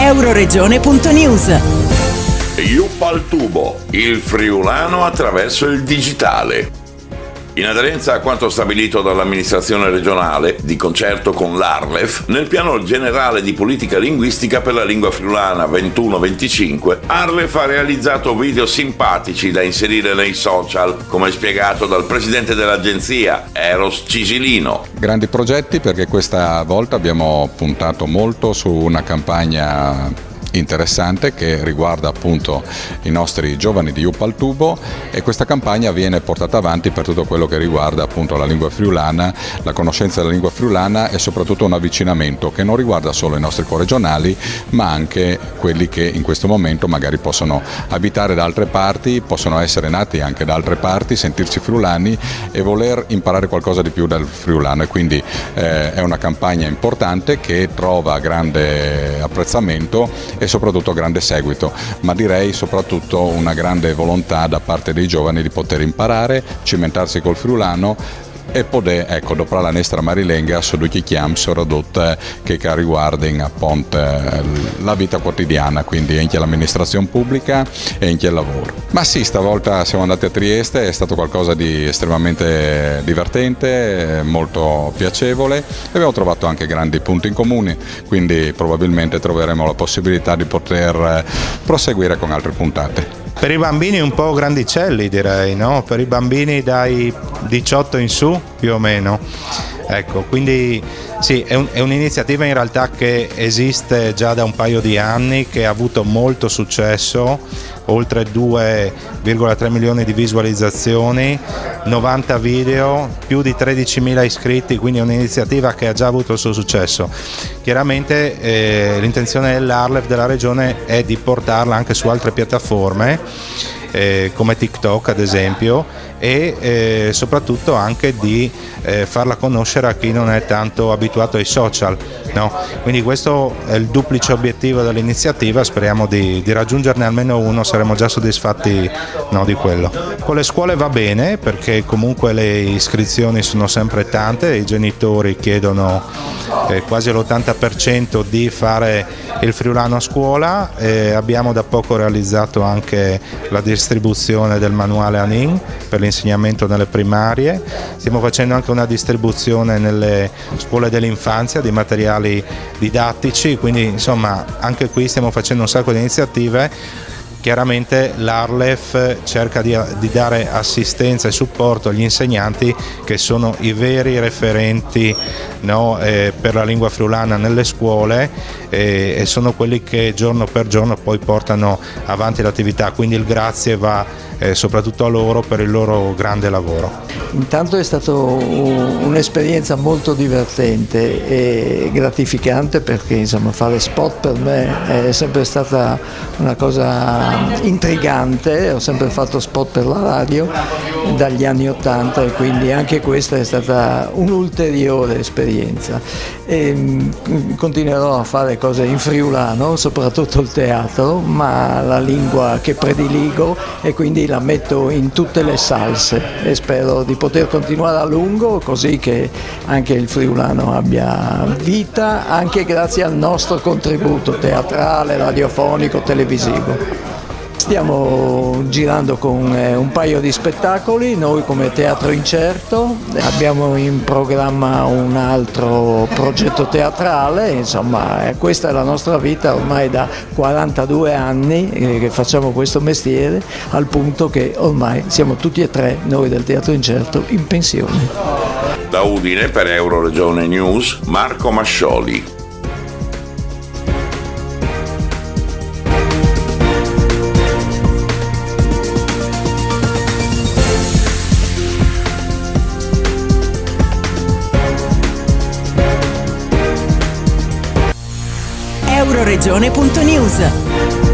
Euroregione.news. Yupp al tubo, il friulano attraverso il digitale. In aderenza a quanto stabilito dall'amministrazione regionale, di concerto con l'Arlef, nel piano generale di politica linguistica per la lingua friulana 21-25, Arlef ha realizzato video simpatici da inserire nei social, come spiegato dal presidente dell'agenzia, Eros Cisilino. Grandi progetti, perché questa volta abbiamo puntato molto su una campagna interessante che riguarda appunto i nostri giovani di Yupp al tubo, e questa campagna viene portata avanti per tutto quello che riguarda appunto la lingua friulana, la conoscenza della lingua friulana e soprattutto un avvicinamento che non riguarda solo i nostri coregionali ma anche quelli che in questo momento magari possono abitare da altre parti, possono essere nati anche da altre parti, sentirsi friulani e voler imparare qualcosa di più dal friulano, e quindi è una campagna importante che trova grande apprezzamento e soprattutto grande seguito, ma direi soprattutto una grande volontà da parte dei giovani di poter imparare, cimentarsi col friulano e poter, ecco, dopo la nostra marilenga, su due chiam soprattutto che riguardano appunto la vita quotidiana, quindi anche l'amministrazione pubblica e anche il lavoro. Ma sì, stavolta siamo andati a Trieste, è stato qualcosa di estremamente divertente, molto piacevole, e abbiamo trovato anche grandi punti in comune, quindi probabilmente troveremo la possibilità di poter proseguire con altre puntate. Per i bambini un po' grandicelli, direi, no? Per i bambini dai 18 in su più o meno. Ecco, quindi sì, è un'iniziativa in realtà che esiste già da un paio di anni, che ha avuto molto successo, oltre 2,3 milioni di visualizzazioni, 90 video, più di 13.000 iscritti, quindi è un'iniziativa che ha già avuto il suo successo. Chiaramente l'intenzione dell'Arlef della regione è di portarla anche su altre piattaforme, come TikTok ad esempio, e soprattutto anche di farla conoscere a chi non è tanto abituato ai social, no? Quindi questo è il duplice obiettivo dell'iniziativa, speriamo di raggiungerne almeno uno, saremo già soddisfatti, no, di quello. Con le scuole va bene, perché comunque le iscrizioni sono sempre tante, i genitori chiedono quasi l'80% di fare il friulano a scuola, abbiamo da poco realizzato anche la distribuzione del manuale ANIN per l'insegnamento nelle primarie, stiamo facendo anche una distribuzione nelle scuole dell'infanzia di materiali didattici, quindi insomma anche qui stiamo facendo un sacco di iniziative. Chiaramente l'Arlef cerca di dare assistenza e supporto agli insegnanti, che sono i veri referenti, no, per la lingua friulana nelle scuole, e sono quelli che giorno per giorno poi portano avanti l'attività, quindi il grazie va soprattutto a loro per il loro grande lavoro. Intanto è stata un'esperienza molto divertente e gratificante, perché insomma fare spot per me è sempre stata una cosa intrigante, ho sempre fatto spot per la radio dagli anni '80 e quindi anche questa è stata un'ulteriore esperienza. Continuerò a fare cose in friulano, soprattutto il teatro, ma la lingua che prediligo, e quindi la metto in tutte le salse e spero di poter continuare a lungo, così che anche il friulano abbia vita, anche grazie al nostro contributo teatrale, radiofonico, televisivo. Stiamo girando con un paio di spettacoli, noi come Teatro Incerto, abbiamo in programma un altro progetto teatrale, insomma questa è la nostra vita ormai da 42 anni che facciamo questo mestiere, al punto che ormai siamo tutti e tre, noi del Teatro Incerto, in pensione. Da Udine per Euroregione News, Marco Mascioli. Euroregione.news.